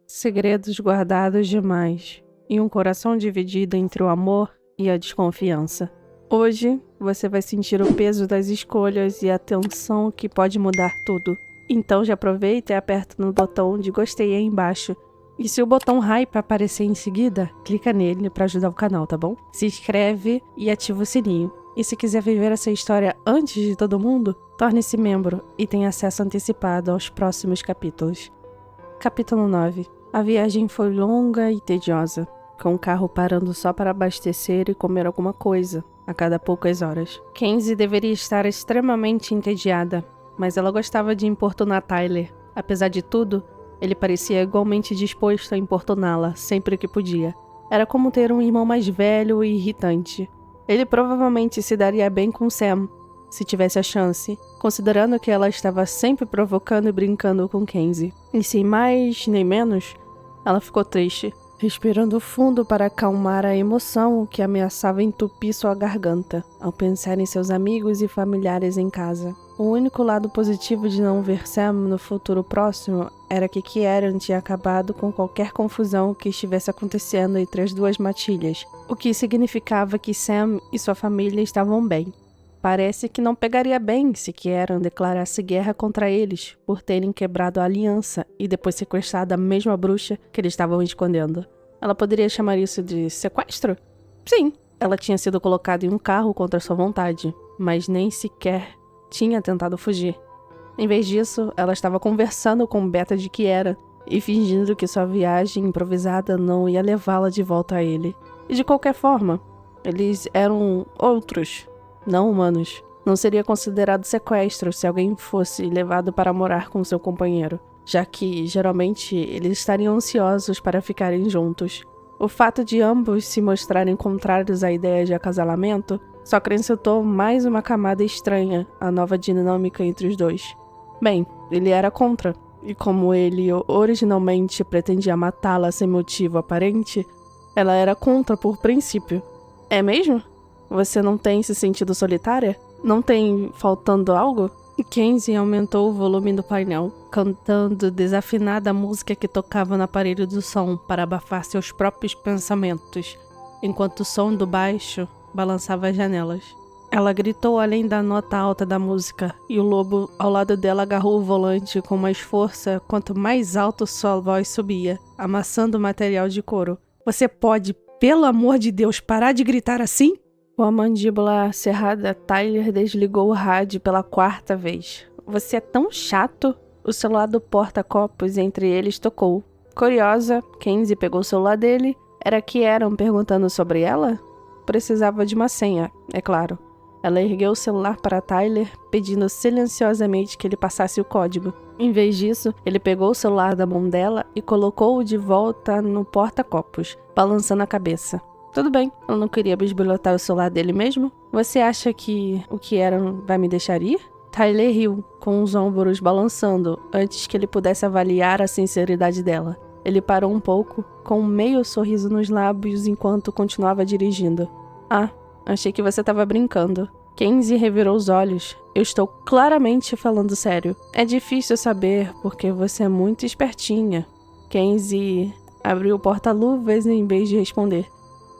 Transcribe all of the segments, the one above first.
Segredos guardados demais e um coração dividido entre o amor e a desconfiança. Hoje você vai sentir o peso das escolhas e a tensão que pode mudar tudo. Então já aproveita e aperta no botão de gostei aí embaixo. E se o botão hype aparecer em seguida, clica nele para ajudar o canal, tá bom? Se inscreve e ativa o sininho. E se quiser viver essa história antes de todo mundo, torne-se membro e tenha acesso antecipado aos próximos capítulos. Capítulo 9. A viagem foi longa e tediosa, com o carro parando só para abastecer e comer alguma coisa a cada poucas horas. Kenzie deveria estar extremamente entediada, mas ela gostava de importunar Tyler. Apesar de tudo, ele parecia igualmente disposto a importuná-la sempre que podia. Era como ter um irmão mais velho e irritante. Ele provavelmente se daria bem com Sam, se tivesse a chance, considerando que ela estava sempre provocando e brincando com Kenzie. E sem mais nem menos, ela ficou triste, respirando fundo para acalmar a emoção que ameaçava entupir sua garganta, ao pensar em seus amigos e familiares em casa. O único lado positivo de não ver Sam no futuro próximo era que Kieran tinha acabado com qualquer confusão que estivesse acontecendo entre as duas matilhas, o que significava que Sam e sua família estavam bem. Parece que não pegaria bem se Kieran declarasse guerra contra eles por terem quebrado a aliança e depois sequestrado a mesma bruxa que eles estavam escondendo. Ela poderia chamar isso de sequestro? Sim, ela tinha sido colocada em um carro contra sua vontade, mas nem sequer tinha tentado fugir. Em vez disso, ela estava conversando com Beta de Kieran e fingindo que sua viagem improvisada não ia levá-la de volta a ele. E de qualquer forma, eles eram outros, não humanos. Não seria considerado sequestro se alguém fosse levado para morar com seu companheiro, já que, geralmente, eles estariam ansiosos para ficarem juntos. O fato de ambos se mostrarem contrários à ideia de acasalamento só acrescentou mais uma camada estranha à nova dinâmica entre os dois. Bem, ele era contra, e como ele originalmente pretendia matá-la sem motivo aparente, ela era contra por princípio. É mesmo? Você não tem se sentido solitária? Não tem faltando algo? Kenzie aumentou o volume do painel, cantando desafinada a música que tocava no aparelho do som para abafar seus próprios pensamentos, enquanto o som do baixo balançava as janelas. Ela gritou além da nota alta da música, e o lobo ao lado dela agarrou o volante com mais força quanto mais alto sua voz subia, amassando o material de couro. Você pode, pelo amor de Deus, parar de gritar assim? Com a mandíbula cerrada, Tyler desligou o rádio pela 4ª vez. Você é tão chato? O celular do porta-copos entre eles tocou. Curiosa, Kenzie pegou o celular dele. Era Kieran perguntando sobre ela? Precisava de uma senha, é claro. Ela ergueu o celular para Tyler, pedindo silenciosamente que ele passasse o código. Em vez disso, ele pegou o celular da mão dela e colocou-o de volta no porta-copos, balançando a cabeça. Tudo bem, eu não queria bisbilhotar o celular dele mesmo. Você acha que o Kieran vai me deixar ir? Tyler riu, com os ombros balançando, antes que ele pudesse avaliar a sinceridade dela. Ele parou um pouco, com um meio sorriso nos lábios enquanto continuava dirigindo. Ah, achei que você estava brincando. Kenzie revirou os olhos. Eu estou claramente falando sério. É difícil saber porque você é muito espertinha. Kenzie abriu o porta-luvas em vez de responder,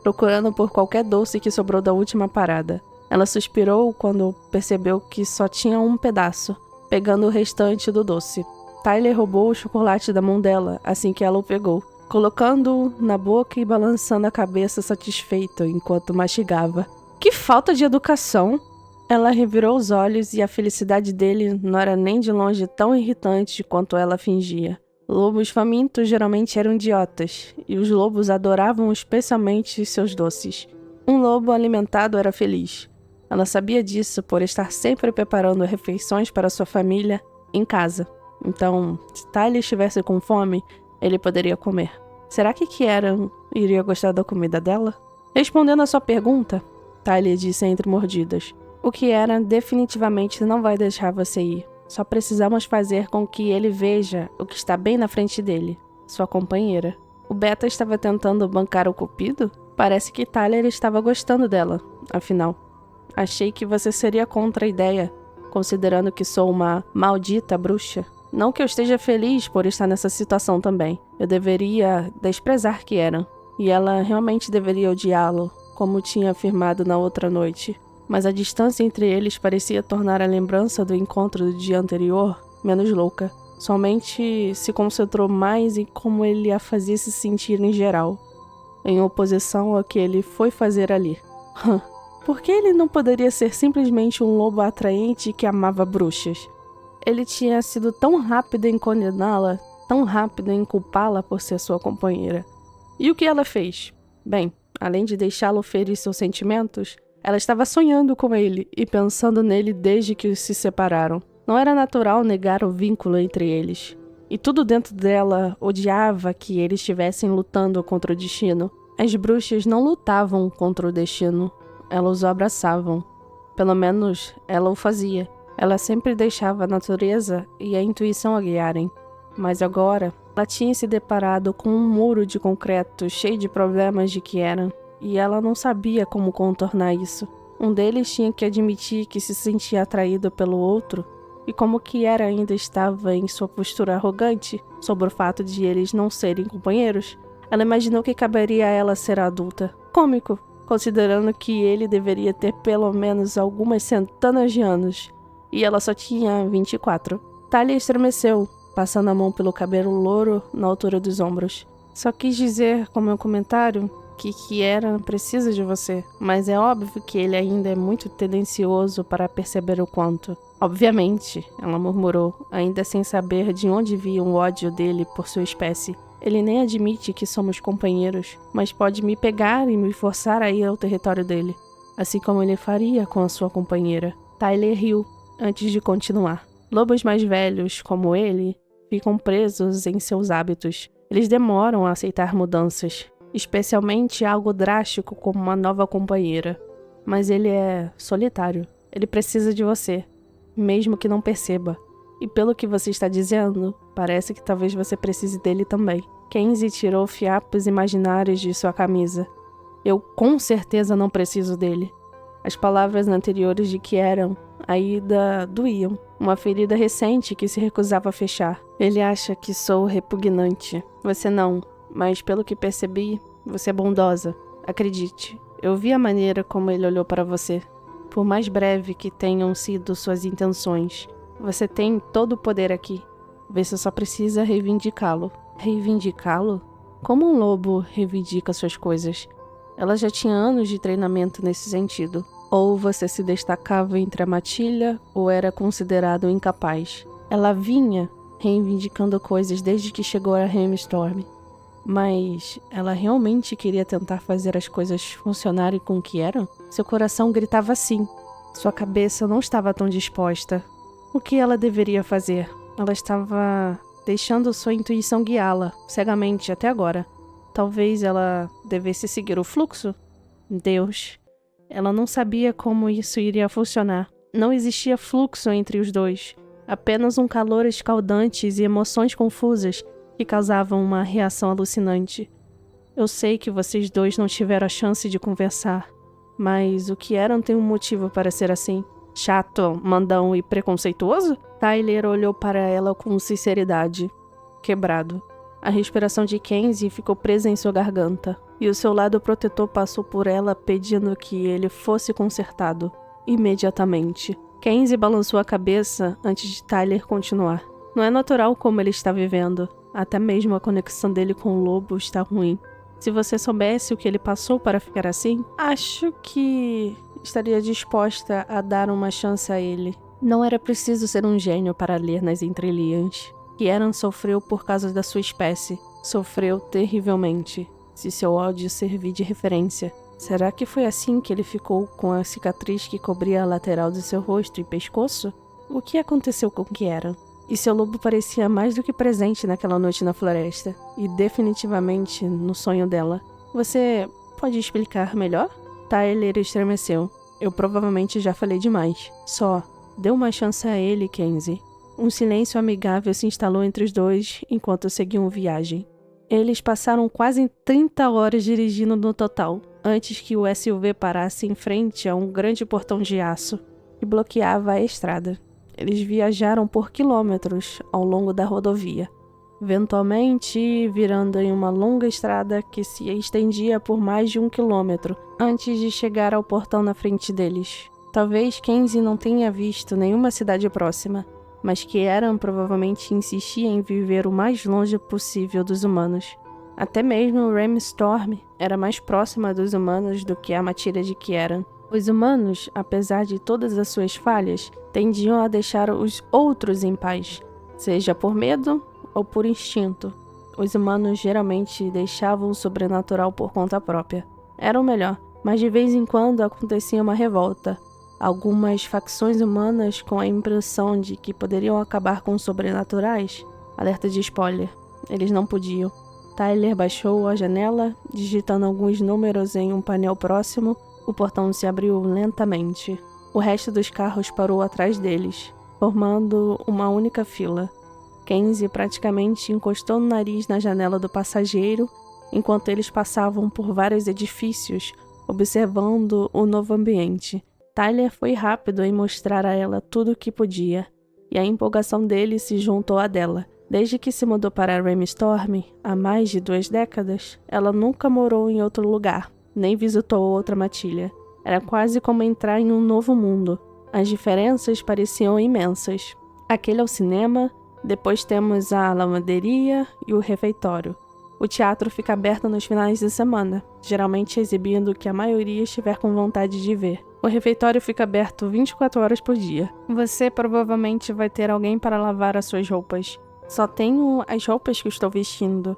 procurando por qualquer doce que sobrou da última parada. Ela suspirou quando percebeu que só tinha um pedaço, pegando o restante do doce. Tyler roubou o chocolate da mão dela assim que ela o pegou, colocando-o na boca e balançando a cabeça satisfeito enquanto mastigava. Que falta de educação! Ela revirou os olhos e a felicidade dele não era nem de longe tão irritante quanto ela fingia. Lobos famintos geralmente eram idiotas, e os lobos adoravam especialmente seus doces. Um lobo alimentado era feliz. Ela sabia disso por estar sempre preparando refeições para sua família em casa. Então, se Tyler estivesse com fome, ele poderia comer. Será que Kieran iria gostar da comida dela? Respondendo à sua pergunta, Tyler disse entre mordidas, o Kieran definitivamente não vai deixar você ir. Só precisamos fazer com que ele veja o que está bem na frente dele, sua companheira. O Beta estava tentando bancar o cupido? Parece que Tyler estava gostando dela, afinal. Achei que você seria contra a ideia, considerando que sou uma maldita bruxa. Não que eu esteja feliz por estar nessa situação também. Eu deveria desprezar Kieran. E ela realmente deveria odiá-lo, como tinha afirmado na outra noite. Mas a distância entre eles parecia tornar a lembrança do encontro do dia anterior menos louca. Somente se concentrou mais em como ele a fazia se sentir em geral, em oposição ao que ele foi fazer ali. Por que ele não poderia ser simplesmente um lobo atraente que amava bruxas? Ele tinha sido tão rápido em condená-la, tão rápido em culpá-la por ser sua companheira. E o que ela fez? Bem, além de deixá-lo ferir seus sentimentos, ela estava sonhando com ele e pensando nele desde que se separaram. Não era natural negar o vínculo entre eles. E tudo dentro dela odiava que eles estivessem lutando contra o destino. As bruxas não lutavam contra o destino, elas o abraçavam. Pelo menos ela o fazia. Ela sempre deixava a natureza e a intuição a guiarem. Mas agora, ela tinha se deparado com um muro de concreto cheio de problemas de Kieran, e ela não sabia como contornar isso. Um deles tinha que admitir que se sentia atraído pelo outro, e como Kieran ainda estava em sua postura arrogante sobre o fato de eles não serem companheiros, ela imaginou que caberia a ela ser adulta. Cômico, considerando que ele deveria ter pelo menos algumas centenas de anos, e ela só tinha 24. Talia estremeceu, passando a mão pelo cabelo louro na altura dos ombros. Só quis dizer com meu comentário que Kieran precisa de você, mas é óbvio que ele ainda é muito tendencioso para perceber o quanto. Obviamente, ela murmurou, ainda sem saber de onde vinha o ódio dele por sua espécie. Ele nem admite que somos companheiros, mas pode me pegar e me forçar a ir ao território dele, assim como ele faria com a sua companheira. Tyler riu, antes de continuar. Lobos mais velhos, como ele, ficam presos em seus hábitos. Eles demoram a aceitar mudanças, especialmente algo drástico como uma nova companheira. Mas ele é solitário. Ele precisa de você, mesmo que não perceba. E pelo que você está dizendo, parece que talvez você precise dele também. Kenzie tirou fiapos imaginários de sua camisa. Eu com certeza não preciso dele. As palavras anteriores de Kieran ainda doíam. Uma ferida recente que se recusava a fechar. Ele acha que sou repugnante. Você não, mas pelo que percebi, você é bondosa. Acredite, eu vi a maneira como ele olhou para você. Por mais breve que tenham sido suas intenções, você tem todo o poder aqui. Você só precisa reivindicá-lo. Reivindicá-lo? Como um lobo reivindica suas coisas? Ela já tinha anos de treinamento nesse sentido. Ou você se destacava entre a matilha, ou era considerado incapaz. Ela vinha reivindicando coisas desde que chegou a Helmstorm. Mas ela realmente queria tentar fazer as coisas funcionarem com o que eram? Seu coração gritava sim. Sua cabeça não estava tão disposta. O que ela deveria fazer? Ela estava deixando sua intuição guiá-la, cegamente, até agora. Talvez ela devesse seguir o fluxo? Deus. Ela não sabia como isso iria funcionar. Não existia fluxo entre os dois. Apenas um calor escaldante e emoções confusas que causavam uma reação alucinante. Eu sei que vocês dois não tiveram a chance de conversar, mas o Kieran tem um motivo para ser assim. Chato, mandão e preconceituoso? Tyler olhou para ela com sinceridade. Quebrado. A respiração de Kenzie ficou presa em sua garganta, e o seu lado protetor passou por ela pedindo que ele fosse consertado, imediatamente. Kenzie balançou a cabeça antes de Tyler continuar. Não é natural como ele está vivendo. Até mesmo a conexão dele com o lobo está ruim. Se você soubesse o que ele passou para ficar assim, acho que estaria disposta a dar uma chance a ele. Não era preciso ser um gênio para ler nas entrelinhas. Kieran sofreu por causa da sua espécie. Sofreu terrivelmente. Se seu ódio servir de referência. Será que foi assim que ele ficou com a cicatriz que cobria a lateral do seu rosto e pescoço? O que aconteceu com Kieran? E seu lobo parecia mais do que presente naquela noite na floresta. E definitivamente no sonho dela. Você pode explicar melhor? Tyler estremeceu. Eu provavelmente já falei demais. Só, dê uma chance a ele, Kenzie. Um silêncio amigável se instalou entre os dois enquanto seguiam viagem. Eles passaram quase 30 horas dirigindo no total, antes que o SUV parasse em frente a um grande portão de aço que bloqueava a estrada. Eles viajaram por quilômetros ao longo da rodovia, eventualmente virando em uma longa estrada que se estendia por mais de 1 quilômetro antes de chegar ao portão na frente deles. Talvez Kenzie não tenha visto nenhuma cidade próxima, mas Kieran provavelmente insistia em viver o mais longe possível dos humanos. Até mesmo Ramstorm era mais próxima dos humanos do que a matilha de Kieran. Os humanos, apesar de todas as suas falhas, tendiam a deixar os outros em paz, seja por medo ou por instinto. Os humanos geralmente deixavam o sobrenatural por conta própria. Era o melhor, mas de vez em quando acontecia uma revolta. Algumas facções humanas com a impressão de que poderiam acabar com os sobrenaturais. Alerta de spoiler. Eles não podiam. Tyler baixou a janela, digitando alguns números em um painel próximo. O portão se abriu lentamente. O resto dos carros parou atrás deles, formando uma única fila. Kenzie praticamente encostou no nariz na janela do passageiro, enquanto eles passavam por vários edifícios, observando o novo ambiente. Tyler foi rápido em mostrar a ela tudo o que podia, e a empolgação dele se juntou à dela. Desde que se mudou para Ramstorm, há mais de 2 décadas, ela nunca morou em outro lugar, nem visitou outra matilha. Era quase como entrar em um novo mundo. As diferenças pareciam imensas. Aquele é o cinema, depois temos a lavanderia e o refeitório. O teatro fica aberto nos finais de semana, geralmente exibindo o que a maioria estiver com vontade de ver. O refeitório fica aberto 24 horas por dia. Você provavelmente vai ter alguém para lavar as suas roupas. Só tenho as roupas que estou vestindo.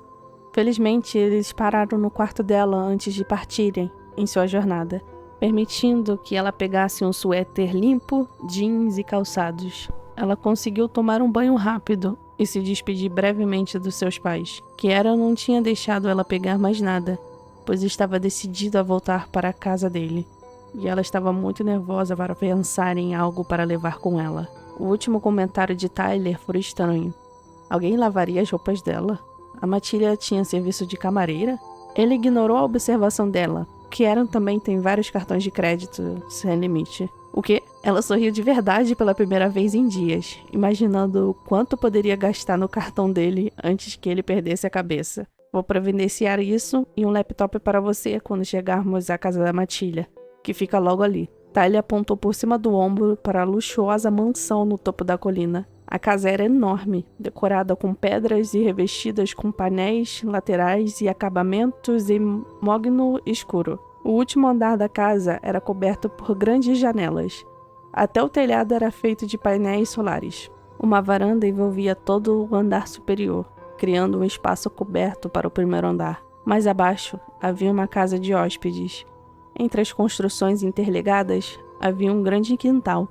Felizmente, eles pararam no quarto dela antes de partirem em sua jornada, permitindo que ela pegasse um suéter limpo, jeans e calçados. Ela conseguiu tomar um banho rápido e se despedir brevemente dos seus pais. Kieran não tinha deixado ela pegar mais nada, pois estava decidida a voltar para a casa dele. E ela estava muito nervosa para pensar em algo para levar com ela. O último comentário de Tyler foi estranho. Alguém lavaria as roupas dela? A matilha tinha serviço de camareira? Ele ignorou a observação dela. Kieran também tem vários cartões de crédito sem limite. O quê? Ela sorriu de verdade pela primeira vez em dias, imaginando o quanto poderia gastar no cartão dele antes que ele perdesse a cabeça. Vou providenciar isso e um laptop para você quando chegarmos à casa da matilha, que fica logo ali. Tyler apontou por cima do ombro para a luxuosa mansão no topo da colina. A casa era enorme, decorada com pedras e revestidas com painéis laterais e acabamentos em mogno escuro. O último andar da casa era coberto por grandes janelas. Até o telhado era feito de painéis solares. Uma varanda envolvia todo o andar superior, criando um espaço coberto para o primeiro andar. Mais abaixo, havia uma casa de hóspedes. Entre as construções interligadas, havia um grande quintal,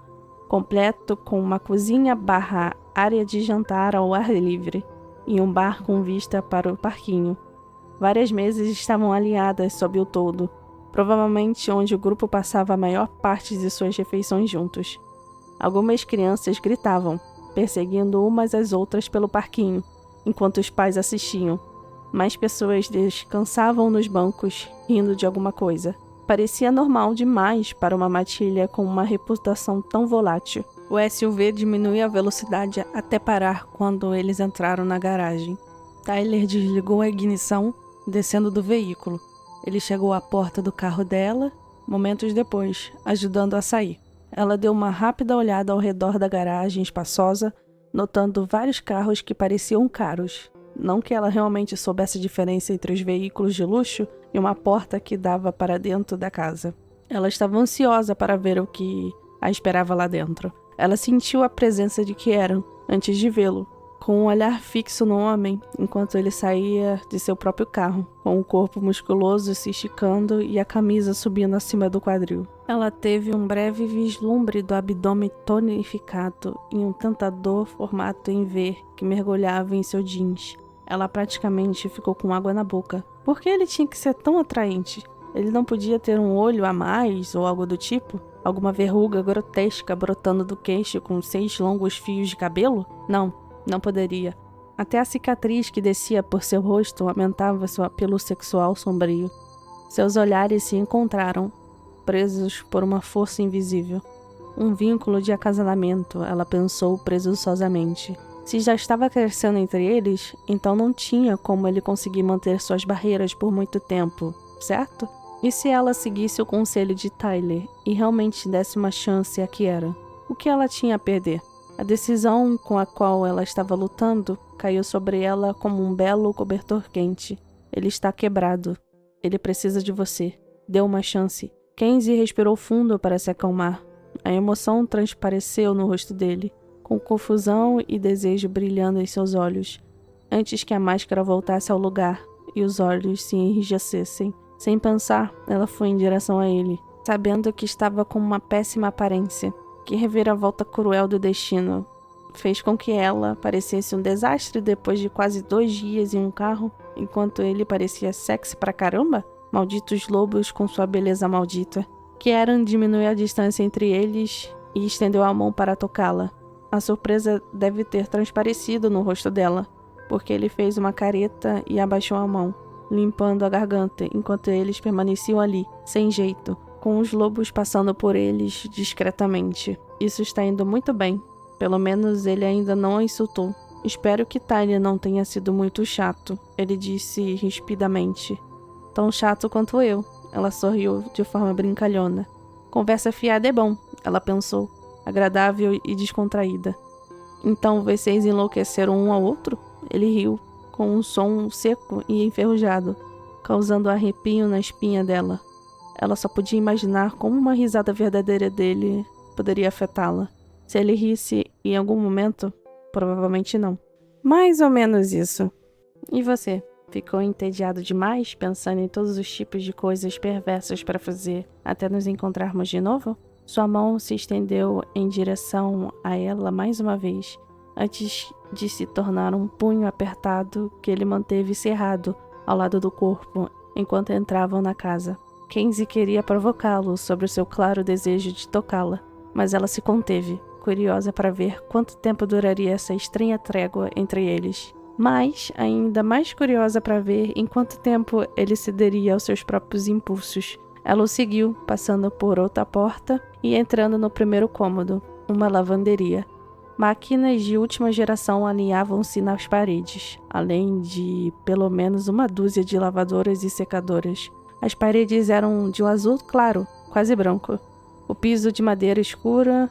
completo com uma cozinha barra área de jantar ao ar livre e um bar com vista para o parquinho. Várias mesas estavam alinhadas sob o toldo, provavelmente onde o grupo passava a maior parte de suas refeições juntos. Algumas crianças gritavam, perseguindo umas às outras pelo parquinho, enquanto os pais assistiam. Mais pessoas descansavam nos bancos, rindo de alguma coisa. Parecia normal demais para uma matilha com uma reputação tão volátil. O SUV diminuiu a velocidade até parar quando eles entraram na garagem. Tyler desligou a ignição, descendo do veículo. Ele chegou à porta do carro dela, momentos depois, ajudando a sair. Ela deu uma rápida olhada ao redor da garagem espaçosa, notando vários carros que pareciam caros. Não que ela realmente soubesse a diferença entre os veículos de luxo e uma porta que dava para dentro da casa. Ela estava ansiosa para ver o que a esperava lá dentro. Ela sentiu a presença de Kieran antes de vê-lo, com um olhar fixo no homem enquanto ele saía de seu próprio carro, com o corpo musculoso se esticando e a camisa subindo acima do quadril. Ela teve um breve vislumbre do abdômen tonificado em um tentador formato em V que mergulhava em seu jeans. Ela praticamente ficou com água na boca. Por que ele tinha que ser tão atraente? Ele não podia ter um olho a mais ou algo do tipo? Alguma verruga grotesca brotando do queixo com 6 longos fios de cabelo? Não poderia. Até a cicatriz que descia por seu rosto aumentava seu apelo sexual sombrio. Seus olhares se encontraram, presos por uma força invisível. Um vínculo de acasalamento, ela pensou presunçosamente. Se já estava crescendo entre eles, então não tinha como ele conseguir manter suas barreiras por muito tempo, certo? E se ela seguisse o conselho de Tyler e realmente desse uma chance a Kieran? O que ela tinha a perder? A decisão com a qual ela estava lutando caiu sobre ela como um belo cobertor quente. Ele está quebrado. Ele precisa de você. Dê uma chance. Kenzie respirou fundo para se acalmar. A emoção transpareceu no rosto dele, com confusão e desejo brilhando em seus olhos, antes que a máscara voltasse ao lugar e os olhos se enrijecessem. Sem pensar, ela foi em direção a ele, sabendo que estava com uma péssima aparência. Que reviravolta cruel do destino fez com que ela parecesse um desastre depois de quase 2 dias em um carro, enquanto ele parecia sexy pra caramba? Malditos lobos com sua beleza maldita. Kieran diminuiu a distância entre eles e estendeu a mão para tocá-la. A surpresa deve ter transparecido no rosto dela, porque ele fez uma careta e abaixou a mão, limpando a garganta, enquanto eles permaneciam ali, sem jeito, com os lobos passando por eles discretamente. Isso está indo muito bem. Pelo menos ele ainda não a insultou. Espero que Tyler não tenha sido muito chato, ele disse rispidamente. Tão chato quanto eu. Ela sorriu de forma brincalhona. Conversa fiada é bom, ela pensou, agradável e descontraída. Então vocês enlouqueceram um ao outro? Ele riu, com um som seco e enferrujado, causando arrepio na espinha dela. Ela só podia imaginar como uma risada verdadeira dele poderia afetá-la. Se ele risse em algum momento, provavelmente não. Mais ou menos isso. E você? Ficou entediado demais, pensando em todos os tipos de coisas perversas para fazer até nos encontrarmos de novo? Sua mão se estendeu em direção a ela mais uma vez, antes de se tornar um punho apertado que ele manteve cerrado ao lado do corpo enquanto entravam na casa. Kenzie queria provocá-lo sobre o seu claro desejo de tocá-la, mas ela se conteve, curiosa para ver quanto tempo duraria essa estranha trégua entre eles. Mas ainda mais curiosa para ver em quanto tempo ele cederia aos seus próprios impulsos. Ela o seguiu, passando por outra porta e entrando no primeiro cômodo, uma lavanderia. Máquinas de última geração alinhavam-se nas paredes, além de pelo menos uma dúzia de lavadoras e secadoras. As paredes eram de um azul claro, quase branco. O piso de madeira escura,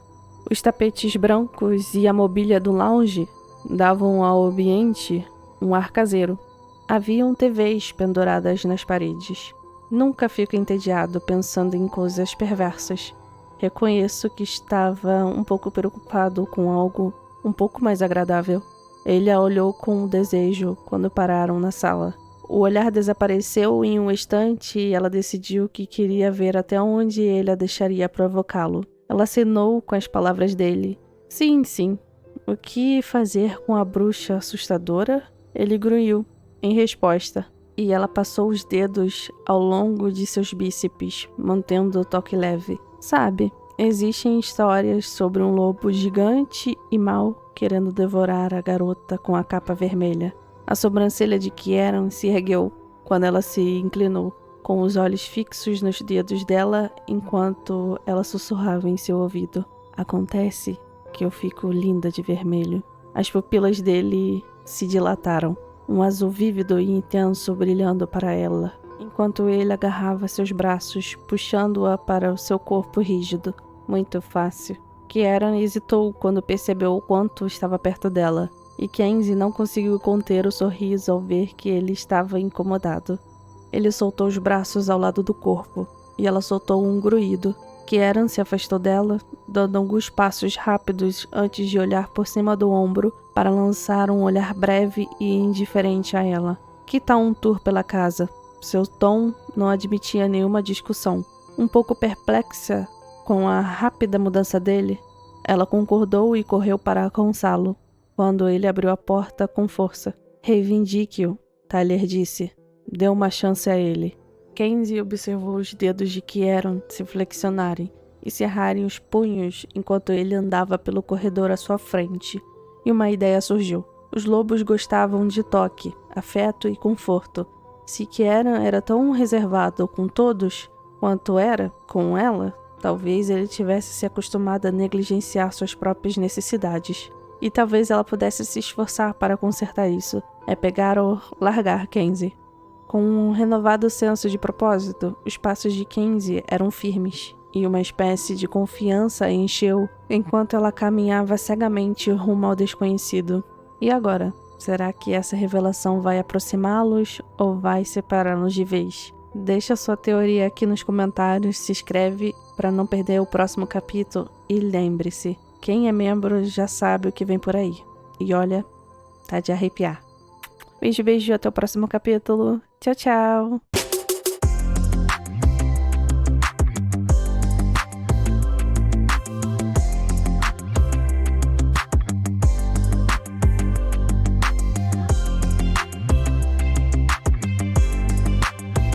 os tapetes brancos e a mobília do lounge davam ao ambiente um ar caseiro. Haviam TVs penduradas nas paredes. Nunca fico entediado pensando em coisas perversas. Reconheço que estava um pouco preocupado com algo um pouco mais agradável. Ele a olhou com desejo quando pararam na sala. O olhar desapareceu em um instante e ela decidiu que queria ver até onde ele a deixaria provocá-lo. Ela acenou com as palavras dele. Sim, sim. O que fazer com a bruxa assustadora? Ele grunhiu, em resposta, e ela passou os dedos ao longo de seus bíceps, mantendo o toque leve. Sabe, existem histórias sobre um lobo gigante e mau querendo devorar a garota com a capa vermelha. A sobrancelha de Kieran se ergueu quando ela se inclinou, com os olhos fixos nos dedos dela enquanto ela sussurrava em seu ouvido. Acontece que eu fico linda de vermelho. As pupilas dele se dilataram, um azul vívido e intenso brilhando para ela, enquanto ele agarrava seus braços, puxando-a para o seu corpo rígido. Muito fácil. Kieran hesitou quando percebeu o quanto estava perto dela, e Kenzie não conseguiu conter o sorriso ao ver que ele estava incomodado. Ele soltou os braços ao lado do corpo, e ela soltou um grunhido. Kieran se afastou dela, dando alguns passos rápidos antes de olhar por cima do ombro para lançar um olhar breve e indiferente a ela. Que tal um tour pela casa? Seu tom não admitia nenhuma discussão. Um pouco perplexa com a rápida mudança dele, ela concordou e correu para alcançá-lo, quando ele abriu a porta com força. Reivindique-o, Tyler disse. Dê uma chance a ele. Kenzie observou os dedos de Kieran se flexionarem e cerrarem os punhos enquanto ele andava pelo corredor à sua frente. E uma ideia surgiu. Os lobos gostavam de toque, afeto e conforto. Se Kieran era tão reservado com todos quanto era com ela, Talvez ele tivesse se acostumado a negligenciar suas próprias necessidades. E talvez ela pudesse se esforçar para consertar isso. É pegar ou largar Kenzie. Com um renovado senso de propósito, os passos de Kenzie eram firmes, e uma espécie de confiança a encheu enquanto ela caminhava cegamente rumo ao desconhecido. E agora? Será que essa revelação vai aproximá-los ou vai separá-los de vez? Deixa sua teoria aqui nos comentários, se inscreve para não perder o próximo capítulo e lembre-se, quem é membro já sabe o que vem por aí. E olha, tá de arrepiar. Beijo, beijo, até o próximo capítulo. Tchau, tchau!